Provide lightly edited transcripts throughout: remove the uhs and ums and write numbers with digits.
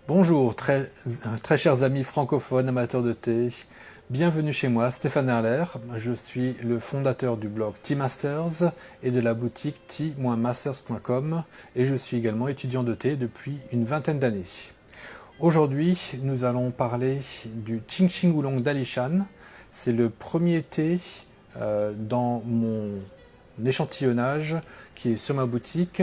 Bonjour, très chers amis francophones, amateurs de thé. Bienvenue chez moi, Stéphane Erler. Je suis le fondateur du blog Tea Masters et de la boutique tea-masters.com et je suis également étudiant de thé depuis une vingtaine d'années. Aujourd'hui, nous allons parler du Ching Ching Oolong d'Alishan. C'est le premier thé dans mon échantillonnage qui est sur ma boutique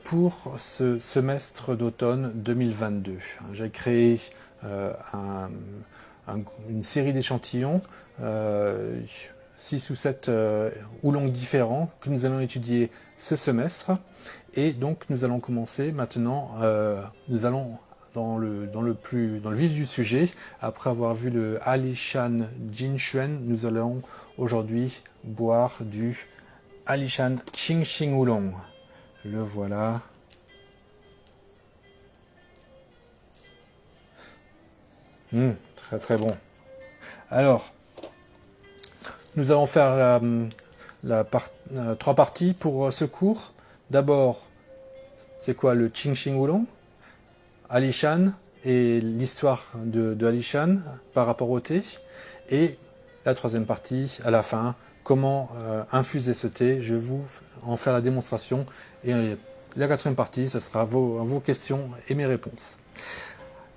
pour ce semestre d'automne 2022. J'ai créé une série d'échantillons, 6 ou 7 oolongs différents que nous allons étudier ce semestre. Et donc nous allons commencer maintenant, nous allons dans le vif du sujet. Après avoir vu le Alishan Jinxuan, nous allons aujourd'hui boire du Alishan Ching Ching Oolong. Le voilà. Très très bon. Alors, nous allons faire trois parties pour ce cours. D'abord, c'est quoi le Ching Ching Oolong, Alishan et l'histoire de Alishan par rapport au thé. Et la troisième partie, à la fin, comment infuser ce thé. Je vais vous en faire la démonstration. Et la quatrième partie, ce sera vos questions et mes réponses.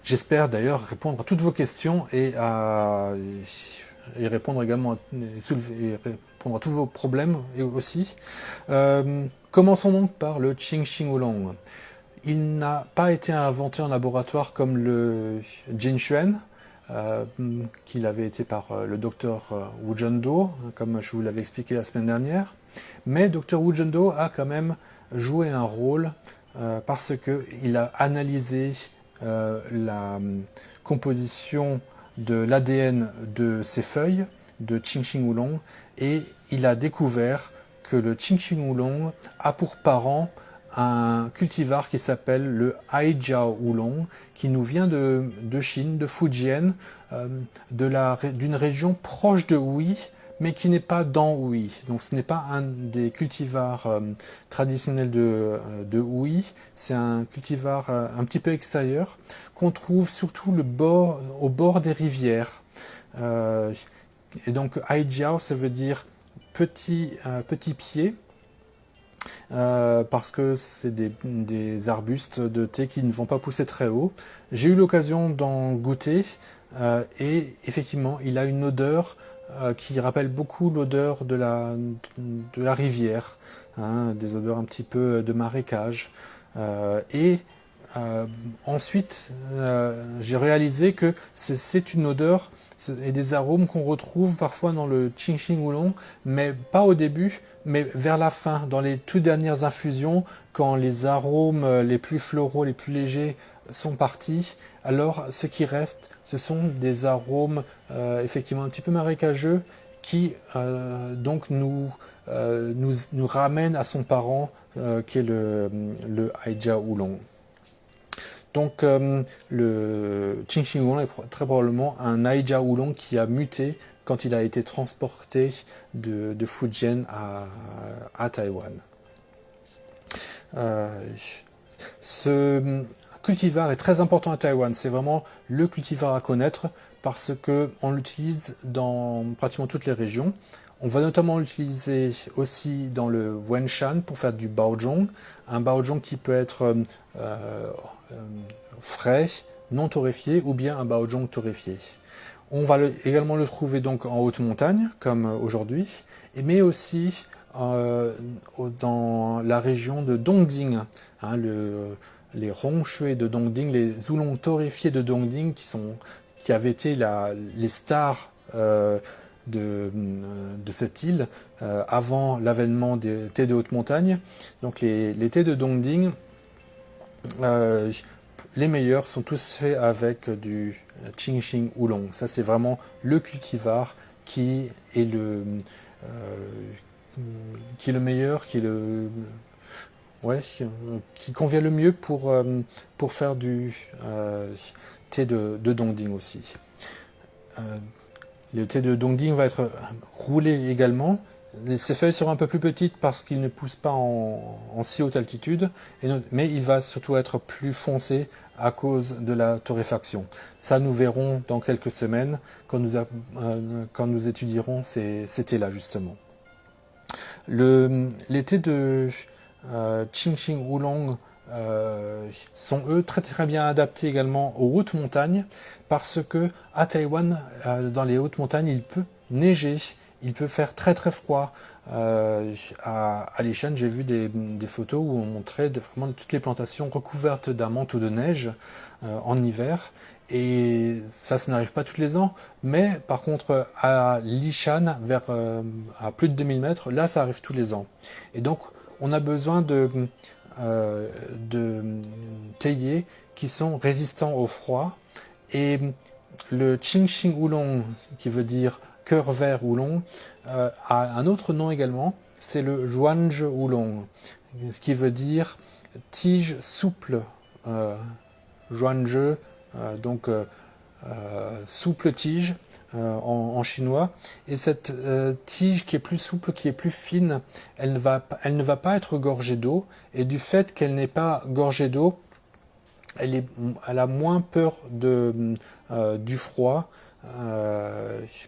J'espère d'ailleurs répondre à toutes vos questions et répondre également répondre à tous vos problèmes aussi. Commençons donc par le Ching Ching Oolong. Il n'a pas été inventé en laboratoire comme le Jinxuan, qu'il avait été par le docteur Wu Zhendo, comme je vous l'avais expliqué la semaine dernière. Mais Dr Wu Zhendo a quand même joué un rôle parce qu'il a analysé la composition de l'ADN de ces feuilles de Ching Ching Oolong et il a découvert que le Ching Ching Oolong a pour parent un cultivar qui s'appelle le Haijiao Oolong, qui nous vient de Chine, de Fujian, d'une région proche de Wuyi, mais qui n'est pas dans Wuyi. Donc ce n'est pas un des cultivars traditionnels de Wuyi, c'est un cultivar un petit peu extérieur, qu'on trouve surtout au bord des rivières. Et donc Haijiao, ça veut dire petit pied, parce que c'est des arbustes de thé qui ne vont pas pousser très haut. J'ai eu l'occasion d'en goûter et effectivement il a une odeur qui rappelle beaucoup l'odeur de la rivière, hein, des odeurs un petit peu de marécage. Ensuite, j'ai réalisé que c'est une odeur et des arômes qu'on retrouve parfois dans le Ching Ching Oolong, mais pas au début, mais vers la fin, dans les toutes dernières infusions, quand les arômes les plus floraux, les plus légers sont partis. Alors, ce qui reste, ce sont des arômes effectivement un petit peu marécageux qui donc nous ramènent à son parent qui est le Haijiao Oolong. Donc le Ching Ching Oolong est très probablement un Haijiao Oolong qui a muté quand il a été transporté de Fujian à Taïwan. Ce cultivar est très important à Taïwan, c'est vraiment le cultivar à connaître parce qu'on l'utilise dans pratiquement toutes les régions. On va notamment l'utiliser aussi dans le Wenshan pour faire du baozhong, un baozhong qui peut être frais, non torréfié ou bien un baozhong torréfié. On va également le trouver donc en haute montagne comme aujourd'hui, mais aussi dans la région de Dongding, hein, les rongshui de Dongding, les oolongs torréfiés de Dongding qui avaient été les stars de cette île avant l'avènement des thés de haute montagne. Donc les thés de Dongding, les meilleurs sont tous faits avec du Ching Ching Oolong. Ça c'est vraiment le cultivar qui est le meilleur, qui convient le mieux pour faire du thé de Dongding aussi. Le thé de Dongding va être roulé également Ses feuilles seront un peu plus petites parce qu'il ne pousse pas en si haute altitude, mais il va surtout être plus foncé à cause de la torréfaction. Ça, nous verrons dans quelques semaines quand nous étudierons ces thés-là, justement. Les thés de Qingxing Oolong sont eux très bien adaptés également aux hautes montagnes parce que à Taïwan, dans les hautes montagnes, il peut neiger, il peut faire très froid. À Lishan, j'ai vu des photos où on montrait vraiment toutes les plantations recouvertes d'un manteau de neige en hiver. Et ça n'arrive pas tous les ans, mais par contre à Lishan, à plus de 2000 mètres, là ça arrive tous les ans. Et donc on a besoin de théiers qui sont résistants au froid. Et le Qingxing Oolong, qui veut dire cœur vert Oolong, a un autre nom également, c'est le Zhuangzhe Oolong, ce qui veut dire tige souple. Zhuangzhe, donc souple tige en chinois. Et cette tige qui est plus souple, qui est plus fine, elle ne va pas être gorgée d'eau. Et du fait qu'elle n'est pas gorgée d'eau, elle a moins peur du froid,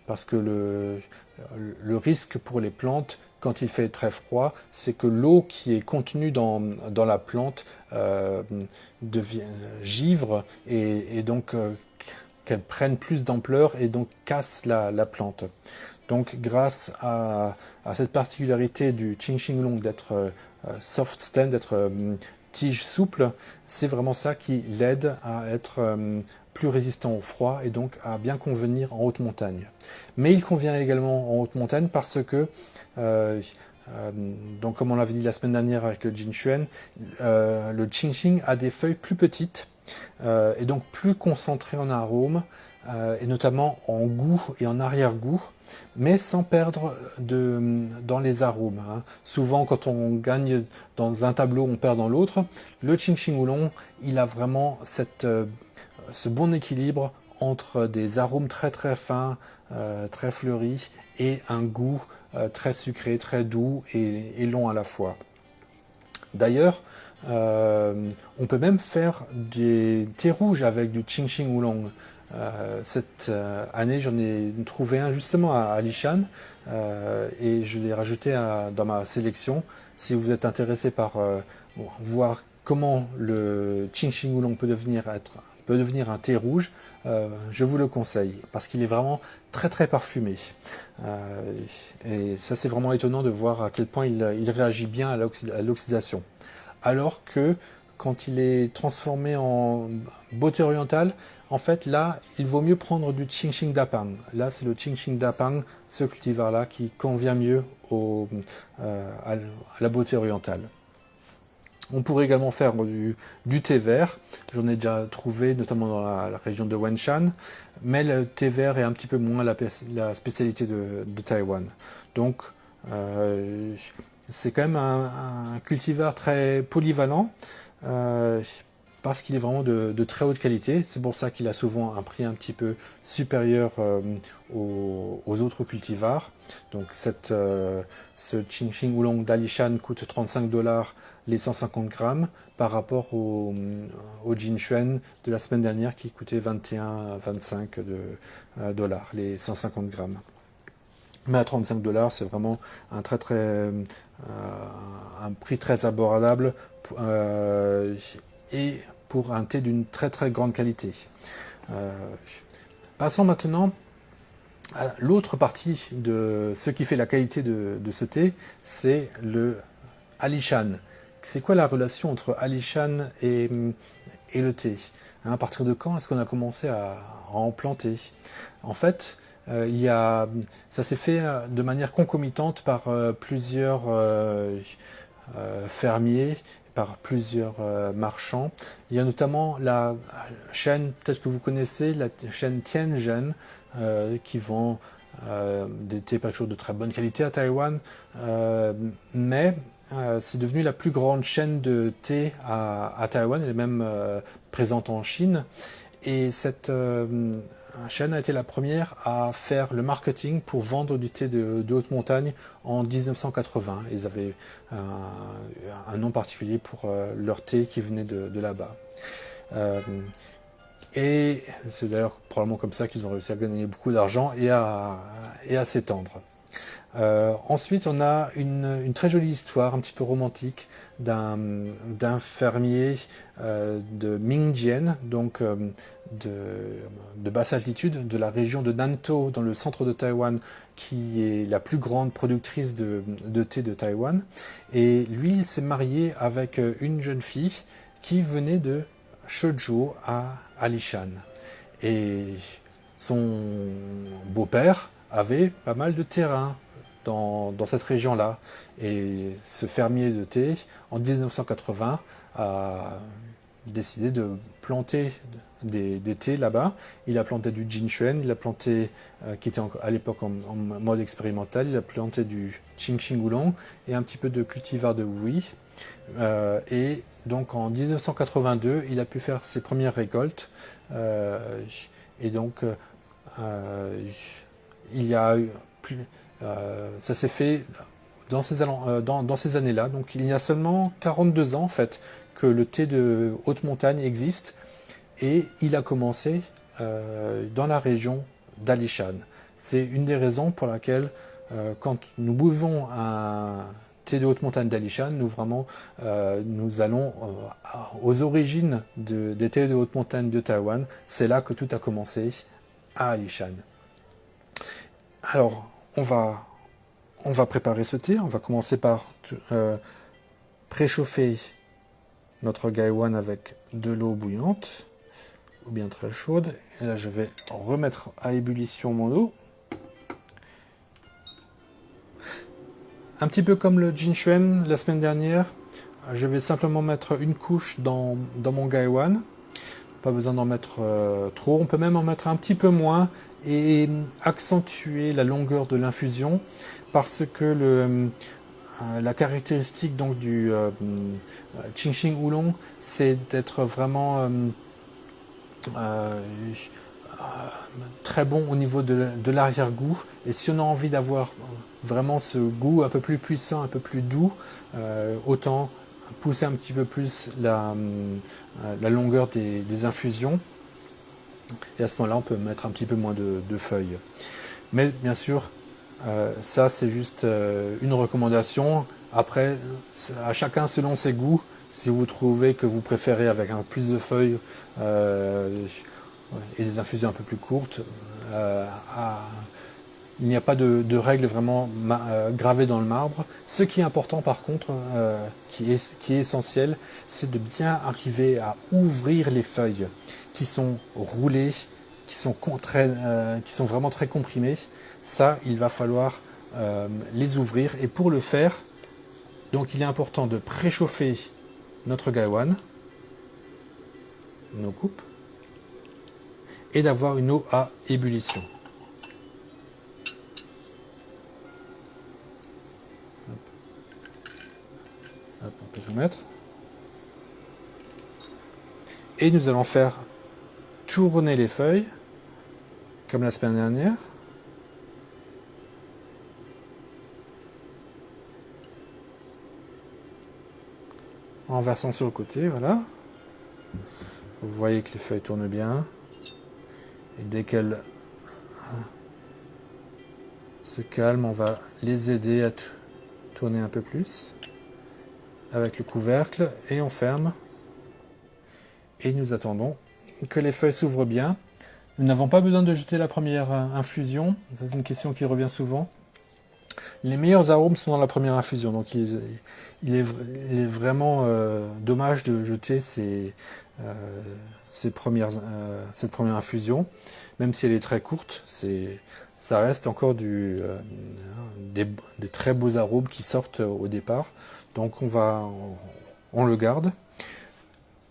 parce que le risque pour les plantes, quand il fait très froid, c'est que l'eau qui est contenue dans la plante devient givre et donc qu'elle prenne plus d'ampleur et donc casse la plante. Donc grâce à cette particularité du Qingxing Oolong d'être soft stem, d'être tige souple, c'est vraiment ça qui l'aide à être plus résistant au froid et donc à bien convenir en haute montagne. Mais il convient également en haute montagne parce que, donc comme on l'avait dit la semaine dernière avec le Jinchuan, le Qingxing a des feuilles plus petites et donc plus concentrées en arômes, et notamment en goût et en arrière-goût, mais sans perdre dans les arômes. Souvent, quand on gagne dans un tableau, on perd dans l'autre. Le Qingxing Oolong, il a vraiment ce bon équilibre entre des arômes très fins, très fleuris, et un goût très sucré, très doux et long à la fois. D'ailleurs, on peut même faire des thés rouges avec du Qingxing Oolong. Cette année, j'en ai trouvé un justement à Lishan et je l'ai rajouté dans ma sélection. Si vous êtes intéressé par voir comment le Qingxing Oolong peut devenir un thé rouge, je vous le conseille parce qu'il est vraiment très parfumé. Et ça, c'est vraiment étonnant de voir à quel point il réagit bien à l'oxydation. Alors que quand il est transformé en beauté orientale, en fait là, il vaut mieux prendre du Qingxing Dapang. Là, c'est le Qingxing Dapang, ce cultivar-là, qui convient mieux à la beauté orientale. On pourrait également faire du thé vert. J'en ai déjà trouvé, notamment dans la région de Wenshan. Mais le thé vert est un petit peu moins la spécialité de Taïwan. Donc, c'est quand même un cultivar très polyvalent parce qu'il est vraiment de très haute qualité. C'est pour ça qu'il a souvent un prix un petit peu supérieur aux autres cultivars. Donc ce Qingxing Oolong d'Alishan coûte 35 $ les 150 grammes par rapport au Jinchuan de la semaine dernière qui coûtait 21-25 $ les 150 grammes. Mais à 35 $, c'est vraiment un prix très abordable et pour un thé d'une très grande qualité. Passons maintenant à l'autre partie de ce qui fait la qualité de ce thé, c'est le Alishan. C'est quoi la relation entre Alishan et le thé? À partir de quand est-ce qu'on a commencé à en planter? En fait, ça s'est fait de manière concomitante par plusieurs fermiers, par plusieurs marchands. Il y a notamment la chaîne, peut-être que vous connaissez, la chaîne Tianzhen, qui vend des thés pas toujours de très bonne qualité à Taïwan, mais c'est devenu la plus grande chaîne de thé à Taïwan, elle est même présente en Chine. Et cette Shan a été la première à faire le marketing pour vendre du thé de haute montagne en 1980. Ils avaient un nom particulier pour leur thé qui venait de là-bas. Et c'est d'ailleurs probablement comme ça qu'ils ont réussi à gagner beaucoup d'argent et à s'étendre. Ensuite, on a une très jolie histoire, un petit peu romantique, d'un fermier de Mingjian, donc de basse altitude, de la région de Nantou, dans le centre de Taïwan, qui est la plus grande productrice de thé de Taïwan. Et lui, il s'est marié avec une jeune fille qui venait de Shenzhou à Lishan. Et son beau-père avait pas mal de terrain dans cette région-là. Et ce fermier de thé, en 1980, a décidé de planter des thés là-bas. Il a planté du Jinchuan, il a planté, qui était à l'époque en mode expérimental, il a planté du Qingxing Oolong et un petit peu de cultivar de Wuyi. Et donc en 1982, il a pu faire ses premières récoltes. Et donc, il y a eu ça s'est fait dans ces années-là. Donc il y a seulement 42 ans en fait que le thé de haute montagne existe et il a commencé dans la région d'Alishan. C'est une des raisons pour laquelle quand nous buvons un thé de haute montagne d'Alishan, nous allons aux origines des thés de haute montagne de Taïwan. C'est là que tout a commencé à Alishan. Alors, on va préparer ce thé. On va commencer par préchauffer notre gaiwan avec de l'eau bouillante ou bien très chaude. Et là, je vais remettre à ébullition mon eau. Un petit peu comme le Jinchuan la semaine dernière, je vais simplement mettre une couche dans mon gaiwan. Pas besoin d'en mettre trop. On peut même en mettre un petit peu moins et accentuer la longueur de l'infusion parce que la caractéristique donc du Qingxing Oolong, c'est d'être vraiment très bon au niveau de l'arrière-goût. Et si on a envie d'avoir vraiment ce goût un peu plus puissant, un peu plus doux, autant pousser un petit peu plus la longueur des infusions. Et à ce moment-là, on peut mettre un petit peu moins de feuilles. Mais bien sûr, ça c'est juste une recommandation. Après, à chacun selon ses goûts. Si vous trouvez que vous préférez avec un plus de feuilles et des infusions un peu plus courtes, il n'y a pas de règles vraiment gravées dans le marbre. Ce qui est important par contre, qui est essentiel, c'est de bien arriver à ouvrir les feuilles qui sont roulées, qui sont vraiment très comprimées. Ça, il va falloir les ouvrir. Et pour le faire, donc il est important de préchauffer notre gaiwan, nos coupes, et d'avoir une eau à ébullition. Hop, on peut tout mettre. Et nous allons faire tourner les feuilles, comme la semaine dernière. En versant sur le côté, voilà. Vous voyez que les feuilles tournent bien. Et dès qu'elles se calment, on va les aider à tourner un peu plus avec le couvercle et on ferme. Et nous attendons que les feuilles s'ouvrent bien. Nous n'avons pas besoin de jeter la première infusion. Ça, c'est une question qui revient souvent. Les meilleurs arômes sont dans la première infusion, donc il est vraiment dommage de jeter cette première infusion, même si elle est très courte. Ça reste encore des très beaux arômes qui sortent au départ, donc on le garde.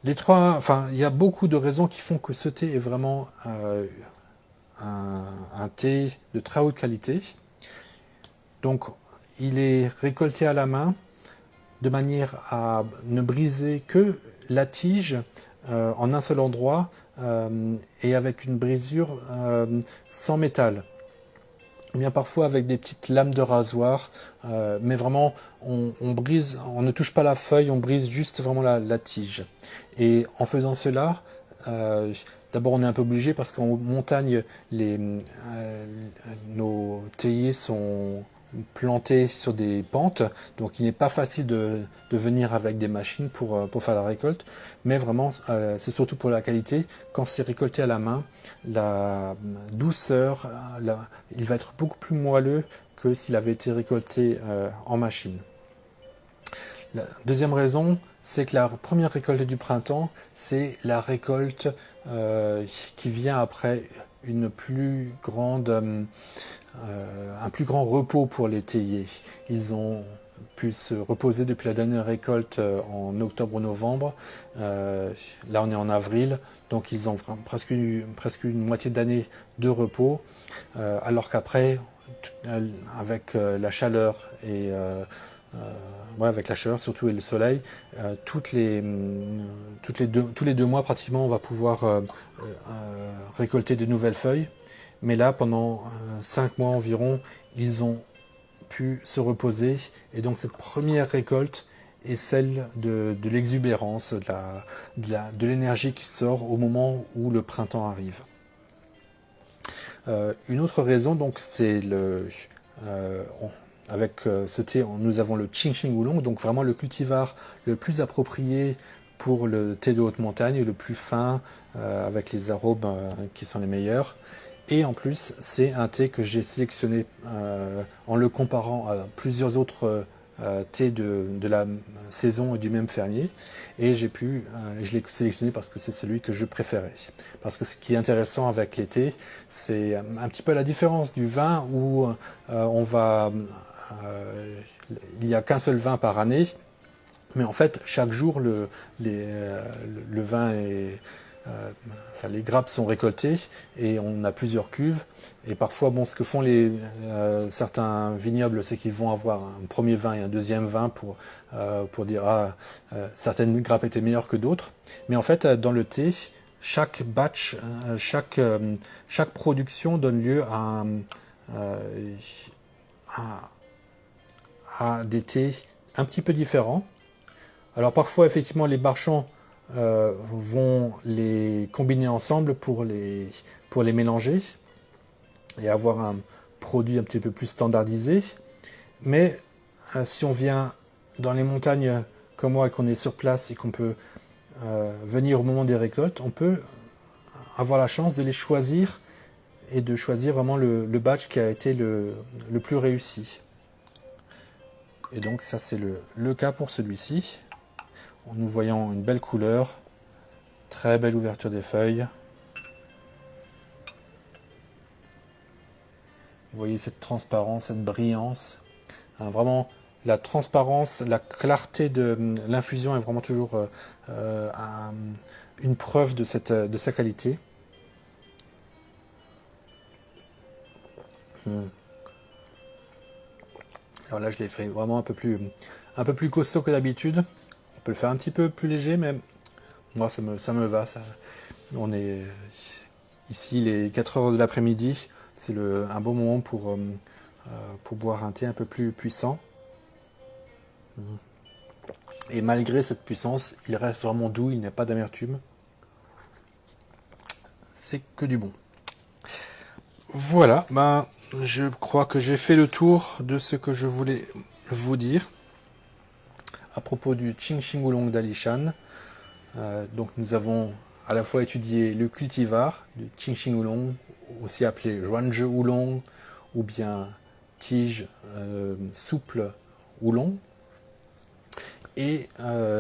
Il y a beaucoup de raisons qui font que ce thé est vraiment un thé de très haute qualité. Donc, il est récolté à la main de manière à ne briser que la tige en un seul endroit et avec une brisure sans métal. Bien parfois avec des petites lames de rasoir, mais vraiment on brise, on ne touche pas la feuille, on brise juste vraiment la tige. Et en faisant cela, d'abord on est un peu obligé parce qu'en montagne nos théiers sont plantés sur des pentes, donc il n'est pas facile de venir avec des machines pour faire la récolte, mais vraiment c'est surtout pour la qualité. Quand c'est récolté à la main, la douceur, il va être beaucoup plus moelleux que s'il avait été récolté en machine. La deuxième raison, c'est que la première récolte du printemps, c'est la récolte qui vient après une plus grande un plus grand repos pour les théiers. Ils ont pu se reposer depuis la dernière récolte en octobre-novembre. Là, on est en avril, donc ils ont presque une moitié d'année de repos, alors qu'après, avec la chaleur et avec la chaleur surtout et le soleil, tous les 2 mois pratiquement, on va pouvoir récolter de nouvelles feuilles. Mais là, pendant 5 mois environ, ils ont pu se reposer. Et donc cette première récolte est celle de l'exubérance, de l'énergie qui sort au moment où le printemps arrive. Une autre raison, donc, c'est avec ce thé, nous avons le Qingxing Oolong, donc vraiment le cultivar le plus approprié pour le thé de haute montagne, le plus fin, avec les arômes qui sont les meilleurs. Et en plus, c'est un thé que j'ai sélectionné en le comparant à plusieurs autres thés de la saison et du même fermier. Et je l'ai sélectionné parce que c'est celui que je préférais. Parce que ce qui est intéressant avec les thés, c'est un petit peu la différence du vin où il n'y a qu'un seul vin par année. Mais en fait, chaque jour, le vin est... les grappes sont récoltées et on a plusieurs cuves. Et parfois, ce que font certains vignobles, c'est qu'ils vont avoir un premier vin et un deuxième vin pour dire certaines grappes étaient meilleures que d'autres. Mais en fait, dans le thé, chaque batch, chaque production donne lieu à des thés un petit peu différents. Alors parfois, effectivement, les marchands vont les combiner ensemble pour les mélanger et avoir un produit un petit peu plus standardisé. Mais si on vient dans les montagnes comme moi et qu'on est sur place et qu'on peut venir au moment des récoltes, on peut avoir la chance de les choisir et de choisir vraiment le batch qui a été le plus réussi. Et donc ça c'est le cas pour celui-ci. Nous voyons une belle couleur, très belle ouverture des feuilles. Vous voyez cette transparence, cette brillance. Vraiment, la transparence, la clarté de l'infusion est vraiment toujours une preuve de sa qualité. Alors là, je l'ai fait vraiment un peu plus costaud que d'habitude. On peut le faire un petit peu plus léger, mais moi ça me va. On est ici, les 4 heures de l'après-midi, c'est un bon moment pour boire un thé un peu plus puissant. Et malgré cette puissance, il reste vraiment doux, il n'y a pas d'amertume. C'est que du bon. Voilà, je crois que j'ai fait le tour de ce que je voulais vous dire à propos du Qingxing Oolong d'Alishan. Donc nous avons à la fois étudié le cultivar du Qingxing Oolong, aussi appelé Zhuangzhi Oolong, ou bien tige souple Oolong. Et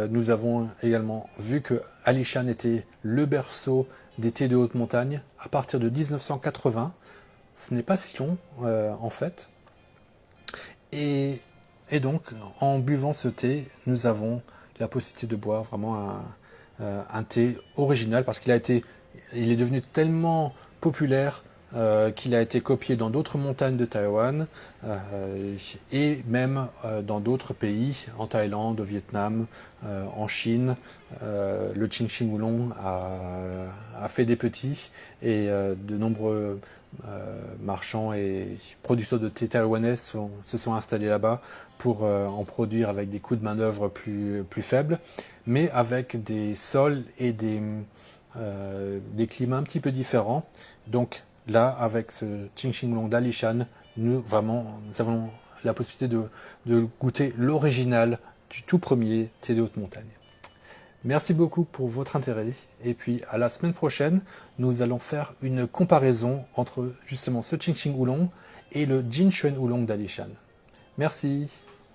nous avons également vu que Alishan était le berceau des thés de haute montagne à partir de 1980. Ce n'est pas si long en fait. Et donc, en buvant ce thé, nous avons la possibilité de boire vraiment un thé original parce il est devenu tellement populaire qu'il a été copié dans d'autres montagnes de Taïwan et même dans d'autres pays, en Thaïlande, au Vietnam, en Chine. Le Qingxing Oolong a fait des petits et de nombreux marchands et producteurs de thé taïwanais se sont installés là-bas pour en produire avec des coûts de main-d'œuvre plus faibles, mais avec des sols et des climats un petit peu différents. Donc là, avec ce Qingxing Oolong d'Alishan, nous avons la possibilité de goûter l'original du tout premier thé de haute montagne. Merci beaucoup pour votre intérêt et puis à la semaine prochaine, nous allons faire une comparaison entre justement ce Qingxing Oolong et le Jinchuan Oolong d'Alishan. Merci.